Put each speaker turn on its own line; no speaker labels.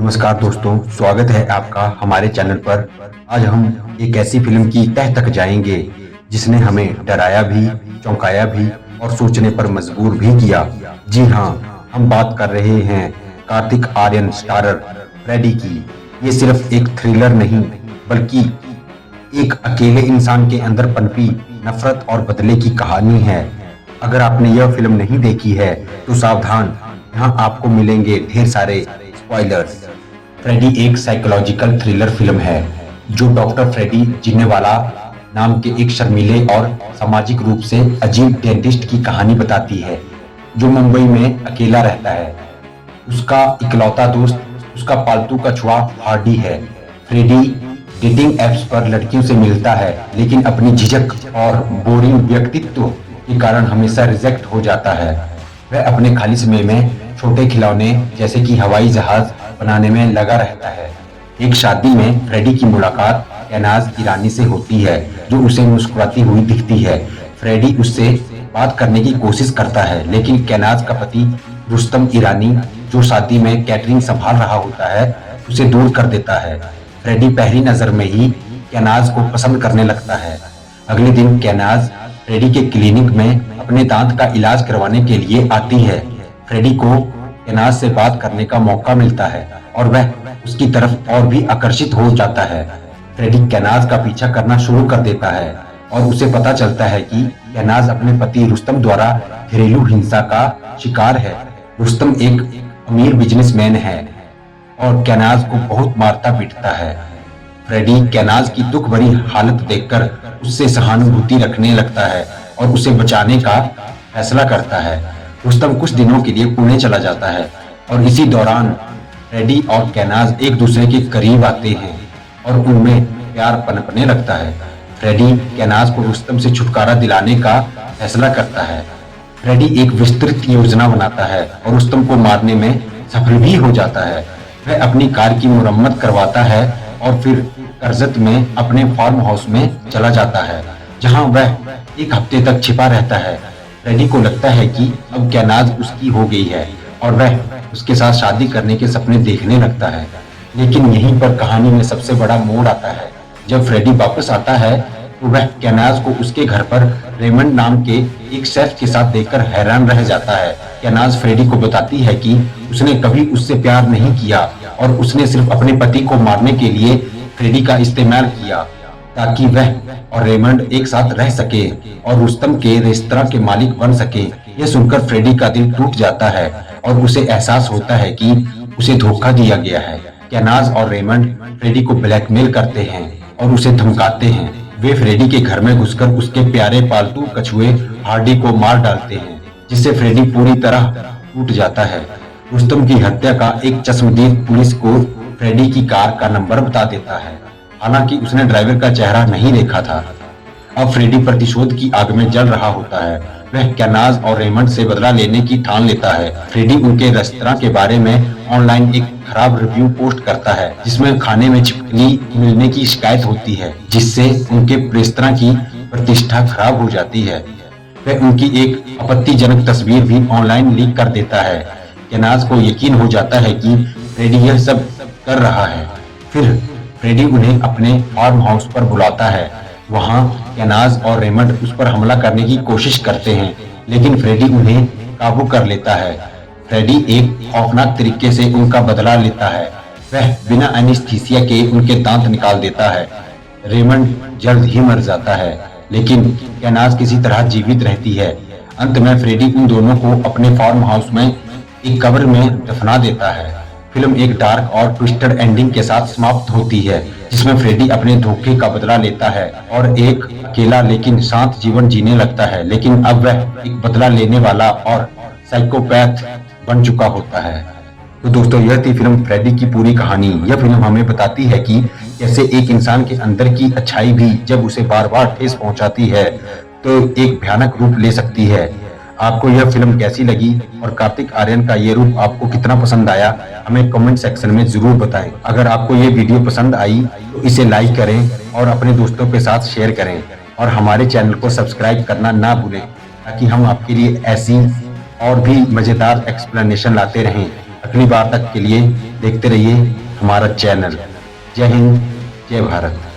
नमस्कार दोस्तों, स्वागत है आपका हमारे चैनल पर। आज हम एक ऐसी फिल्म की तह तक जाएंगे जिसने हमें डराया भी, चौंकाया भी और सोचने पर मजबूर भी किया। जी हाँ, हम बात कर रहे हैं कार्तिक आर्यन स्टारर फ्रेडी की। ये सिर्फ एक थ्रिलर नहीं, बल्कि एक अकेले इंसान के अंदर पनपी नफरत और बदले की कहानी है। अगर आपने यह फिल्म नहीं देखी है तो सावधान, यहाँ आपको मिलेंगे ढेर सारे स्पॉयलर्स। फ्रेडी एक साइकोलॉजिकल थ्रिलर फिल्म है जो डॉक्टर फ्रेडी जिन्नेवाला नाम के एक शर्मीले और सामाजिक रूप से अजीब डेंटिस्ट की कहानी बताती है, जो मुंबई में अकेला रहता है। उसका इकलौता दोस्त उसका पालतू कछुआ हार्डी है। फ्रेडी डेटिंग एप्स पर लड़कियों से मिलता है, लेकिन अपनी झिझक और बोरिंग व्यक्तित्व के कारण हमेशा रिजेक्ट हो जाता है। वह अपने खाली समय में छोटे खिलौने जैसे कि हवाई जहाज बनाने में लगा रहता है। एक शादी में फ्रेडी की मुलाकात कैनाज ईरानी से होती है, जो उसे मुस्कुराती हुई दिखती है। फ्रेडी उससे बात करने की कोशिश करता है, लेकिन कैनाज का पति रुस्तम ईरानी, जो शादी में कैटरिंग संभाल रहा होता है, उसे दूर कर देता है। फ्रेडी पहली नजर में ही कैनाज को पसंद करने लगता है। अगले दिन कैनाज फ्रेडी के क्लिनिक में अपने दांत का इलाज करवाने के लिए आती है। फ्रेडी को कैनाज से बात करने का मौका मिलता है और वह उसकी तरफ और भी आकर्षित हो जाता है। फ्रेडी कैनाज का पीछा करना शुरू कर देता है और उसे पता चलता है कि कैनाज अपने पति रुस्तम द्वारा घरेलू हिंसा का शिकार है। रुस्तम एक अमीर बिजनेसमैन है और कैनाज को बहुत मारता पीटता है। फ्रेडी कैनाज की दुख भरी हालत देखकर उससे सहानुभूति रखने लगता है और उसे बचाने का फैसला करता है। रुस्तम कुछ दिनों के लिए पुणे चला जाता है और इसी दौरान फ्रेडी और कैनाज एक दूसरे के करीब आते हैं और उनमें प्यार पनपने लगता है। फ्रेडी कैनाज को रुस्तम से छुटकारा दिलाने का फैसला करता है। फ्रेडी एक विस्तृत योजना बनाता है और रुस्तम को मारने में सफल भी हो जाता है। वह अपनी कार की मुरम्मत करवाता है और फिर कर्जत में अपने फार्म हाउस में चला जाता है, जहां वह एक हफ्ते तक छिपा रहता है। फ्रेडी को लगता है कि अब कैनाज उसकी हो गई है और वह उसके साथ शादी करने के सपने देखने लगता है। लेकिन यहीं पर कहानी में सबसे बड़ा मोड़ आता है। जब फ्रेडी वापस आता है तो वह कैनाज को उसके घर पर रेमंड नाम के एक शेफ के साथ देखकर हैरान रह जाता है। कैनाज फ्रेडी को बताती है कि उसने कभी उससे प्यार नहीं किया और उसने सिर्फ अपने पति को मारने के लिए फ्रेडी का इस्तेमाल किया ताकि वह और रेमंड एक साथ रह सके और रुस्तम के रेस्तरां के मालिक बन सके। यह सुनकर फ्रेडी का दिल टूट जाता है और उसे एहसास होता है कि उसे धोखा दिया गया है। कैनाज और रेमंड फ्रेडी को ब्लैकमेल करते हैं और उसे धमकाते हैं। वे फ्रेडी के घर में घुसकर उसके प्यारे पालतू कछुए हार्डी को मार डालते हैं, जिससे फ्रेडी पूरी तरह टूट जाता है। रुस्तम की हत्या का एक चश्मदीद पुलिस को फ्रेडी की कार का नंबर बता देता है, हालांकि उसने ड्राइवर का चेहरा नहीं देखा था। अब फ्रेडी प्रतिशोध की आग में जल रहा होता है। वह कैनाज और रेमंड से बदला लेने की ठान लेता है। फ्रेडी उनके रेस्तरां के बारे में ऑनलाइन एक खराब रिव्यू पोस्ट करता है, जिसमें खाने में छिपकली मिलने की शिकायत होती है, जिससे उनके रेस्तरां की प्रतिष्ठा खराब हो जाती है। वह उनकी एक आपत्तिजनक तस्वीर भी ऑनलाइन लीक कर देता है। कैनाज को यकीन हो जाता है कि फ्रेडी यह सब कर रहा है। फिर फ्रेडी उन्हें अपने फार्म हाउस पर बुलाता है। वहां कैनाज और रेमंड उस पर हमला करने की कोशिश करते हैं, लेकिन फ्रेडी उन्हें काबू कर लेता है। फ्रेडी एक खौफनाक तरीके से उनका बदला लेता है। वह बिना एनेस्थीसिया के उनके दांत निकाल देता है। रेमंड जल्द ही मर जाता है, लेकिन कैनाज किसी तरह जीवित रहती है। अंत में फ्रेडी उन दोनों को अपने फार्म हाउस में एक कब्र में दफना देता है। फिल्म एक डार्क और ट्विस्टेड एंडिंग के साथ समाप्त होती है, जिसमें फ्रेडी अपने धोखे का बदला लेता है और एक अकेला लेकिन शांत जीवन जीने लगता है। लेकिन अब वह एक बदला लेने वाला और साइकोपैथ बन चुका होता है। तो दोस्तों, यह थी फिल्म फ्रेडी की पूरी कहानी। यह फिल्म हमें बताती है कि कैसे एक इंसान के अंदर की अच्छाई भी जब उसे बार बार ठेस पहुंचाती है तो एक भयानक रूप ले सकती है। आपको यह फिल्म कैसी लगी और कार्तिक आर्यन का ये रूप आपको कितना पसंद आया, हमें कमेंट सेक्शन में जरूर बताएं। अगर आपको ये वीडियो पसंद आई तो इसे लाइक करें और अपने दोस्तों के साथ शेयर करें और हमारे चैनल को सब्सक्राइब करना ना भूलें, ताकि हम आपके लिए ऐसी और भी मजेदार एक्सप्लेनेशन लाते रहें। अगली बार तक के लिए देखते रहिए हमारा चैनल। जय हिंद, जय भारत।